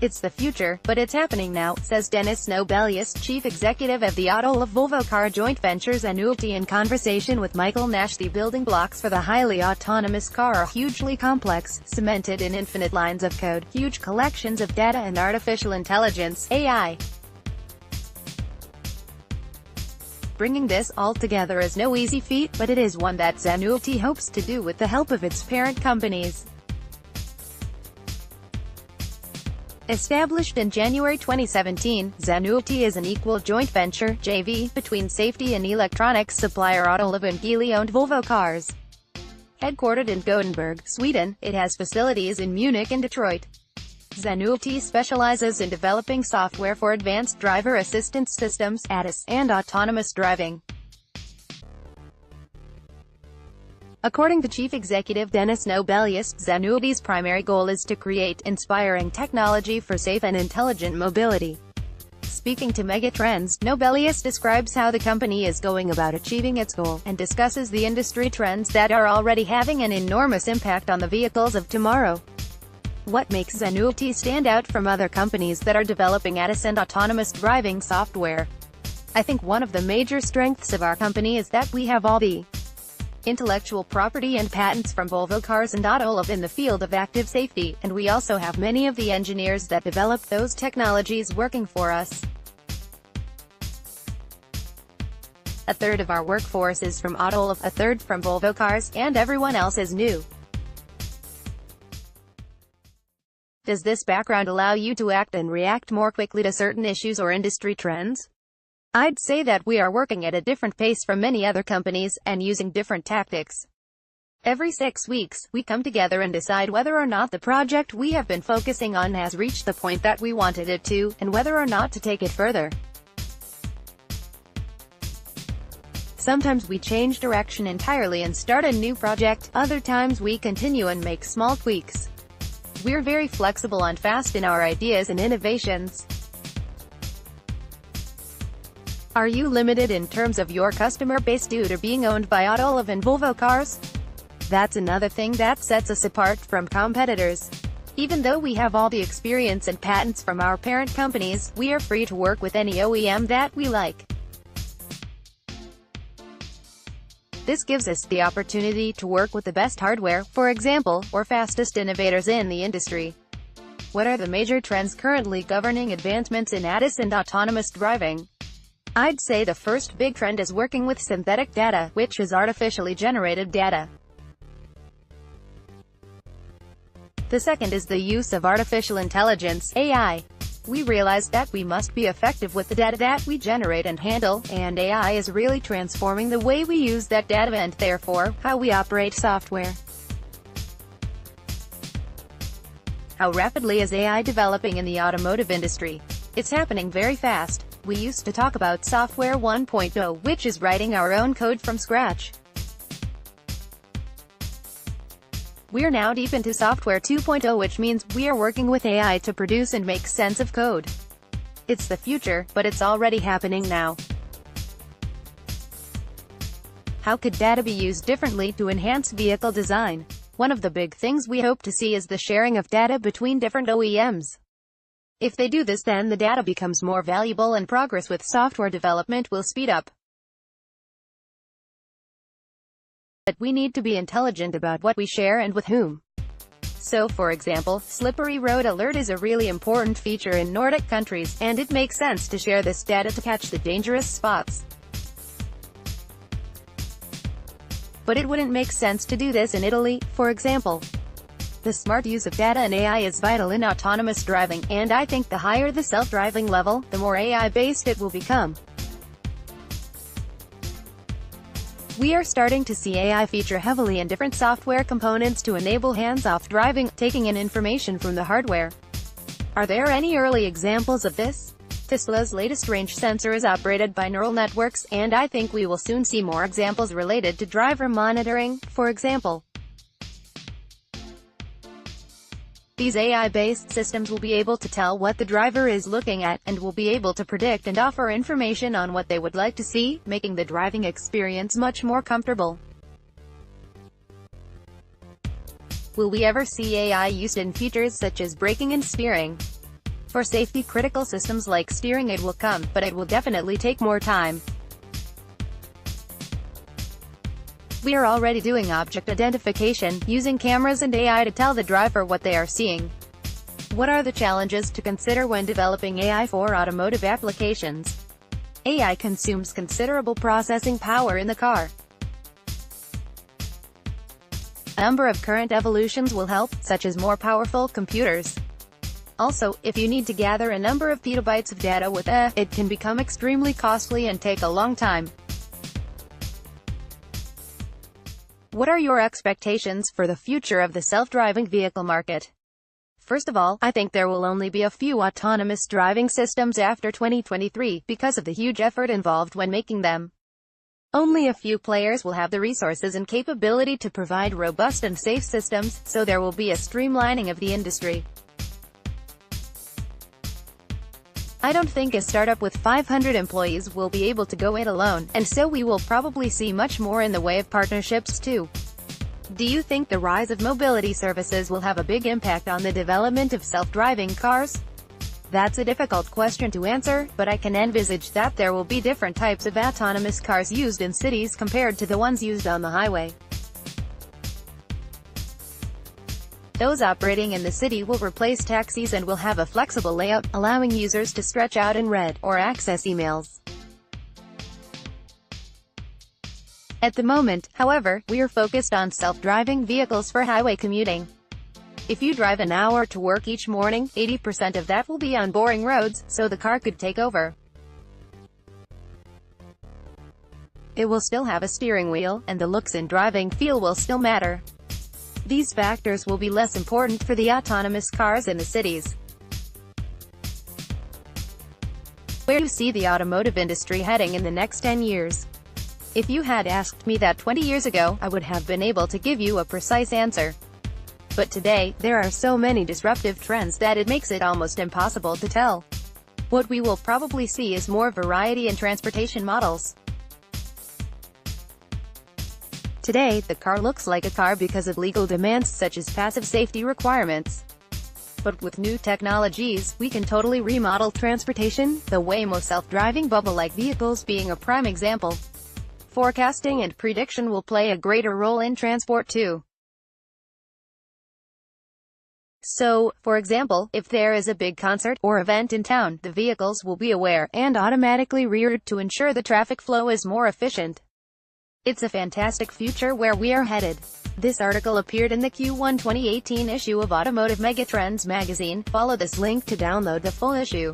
It's the future, but it's happening now, says Dennis Nobelius, chief executive of the Autoliv-Volvo Car joint venture Zenuity in conversation with Michael NashThe. The building blocks for the highly autonomous car are hugely complex, cemented in infinite lines of code, huge collections of data and artificial intelligence, AI. Bringing this all together is no easy feat, but it is one that Zenuity hopes to do with the help of its parent companies. Established in January 2017, Zenuity is an equal joint venture (JV) between safety and electronics supplier Autoliv and Geely-owned Volvo Cars. Headquartered in Gothenburg, Sweden, it has facilities in Munich and Detroit. Zenuity specializes in developing software for advanced driver assistance systems (ADAS) and autonomous driving. According to Chief Executive Dennis Nobelius, Zenuity's primary goal is to create inspiring technology for safe and intelligent mobility. Speaking to Megatrends, Nobelius describes how the company is going about achieving its goal, and discusses the industry trends that are already having an enormous impact on the vehicles of tomorrow. What makes Zenuity stand out from other companies that are developing ADAS and autonomous driving software? I think one of the major strengths of our company is that we have all the intellectual property and patents from Volvo Cars and Autoliv in the field of active safety, and we also have many of the engineers that developed those technologies working for us. A third of our workforce is from Autoliv, a third from Volvo Cars, and everyone else is new. Does this background allow you to act and react more quickly to certain issues or industry trends? I'd say that we are working at a different pace from many other companies, and using different tactics. Every 6 weeks, we come together and decide whether or not the project we have been focusing on has reached the point that we wanted it to, and whether or not to take it further. Sometimes we change direction entirely and start a new project, other times we continue and make small tweaks. We're very flexible and fast in our ideas and innovations. Are you limited in terms of your customer base due to being owned by Autoliv and Volvo Cars? That's another thing that sets us apart from competitors. Even though we have all the experience and patents from our parent companies, we are free to work with any OEM that we like. This gives us the opportunity to work with the best hardware, for example, or fastest innovators in the industry. What are the major trends currently governing advancements in ADAS and autonomous driving? I'd say the first big trend is working with synthetic data, which is artificially generated data. The second is the use of artificial intelligence, AI. We realized that we must be effective with the data that we generate and handle, and AI is really transforming the way we use that data and therefore, how we operate software. How rapidly is AI developing in the automotive industry? It's happening very fast. We used to talk about Software 1.0, which is writing our own code from scratch. We're now deep into Software 2.0, which means we are working with AI to produce and make sense of code. It's the future, but it's already happening now. How could data be used differently to enhance vehicle design? One of the big things we hope to see is the sharing of data between different OEMs. If they do this, then the data becomes more valuable and progress with software development will speed up. But we need to be intelligent about what we share and with whom. So, for example, slippery road alert is a really important feature in Nordic countries, and it makes sense to share this data to catch the dangerous spots. But it wouldn't make sense to do this in Italy, for example. The smart use of data and AI is vital in autonomous driving, and I think the higher the self-driving level, the more AI-based it will become. We are starting to see AI feature heavily in different software components to enable hands-off driving, taking in information from the hardware. Are there any early examples of this? Tesla's latest range sensor is operated by neural networks, and I think we will soon see more examples related to driver monitoring, for example. These AI-based systems will be able to tell what the driver is looking at, and will be able to predict and offer information on what they would like to see, making the driving experience much more comfortable. Will we ever see AI used in features such as braking and steering? For safety-critical systems like steering, it will come, but it will definitely take more time. We are already doing object identification, using cameras and AI to tell the driver what they are seeing. What are the challenges to consider when developing AI for automotive applications? AI consumes considerable processing power in the car. A number of current evolutions will help, such as more powerful computers. Also, if you need to gather a number of petabytes of data with AI, it can become extremely costly and take a long time. What are your expectations for the future of the self-driving vehicle market? First of all, I think there will only be a few autonomous driving systems after 2023, because of the huge effort involved when making them. Only a few players will have the resources and capability to provide robust and safe systems, so there will be a streamlining of the industry. I don't think a startup with 500 employees will be able to go it alone, and so we will probably see much more in the way of partnerships too. Do you think the rise of mobility services will have a big impact on the development of self-driving cars? That's a difficult question to answer, but I can envisage that there will be different types of autonomous cars used in cities compared to the ones used on the highway. Those operating in the city will replace taxis and will have a flexible layout, allowing users to stretch out and read, or access emails. At the moment, however, we are focused on self-driving vehicles for highway commuting. If you drive an hour to work each morning, 80% of that will be on boring roads, so the car could take over. It will still have a steering wheel, and the looks and driving feel will still matter. These factors will be less important for the autonomous cars in the cities. Where do you see the automotive industry heading in the next 10 years? If you had asked me that 20 years ago, I would have been able to give you a precise answer. But today, there are so many disruptive trends that it makes it almost impossible to tell. What we will probably see is more variety in transportation models. Today, the car looks like a car because of legal demands such as passive safety requirements. But with new technologies, we can totally remodel transportation, the Waymo self-driving bubble-like vehicles being a prime example. Forecasting and prediction will play a greater role in transport too. So, for example, if there is a big concert or event in town, the vehicles will be aware and automatically reroute to ensure the traffic flow is more efficient. It's a fantastic future where we are headed. This article appeared in the Q1 2018 issue of Automotive Megatrends magazine. Follow this link to download the full issue.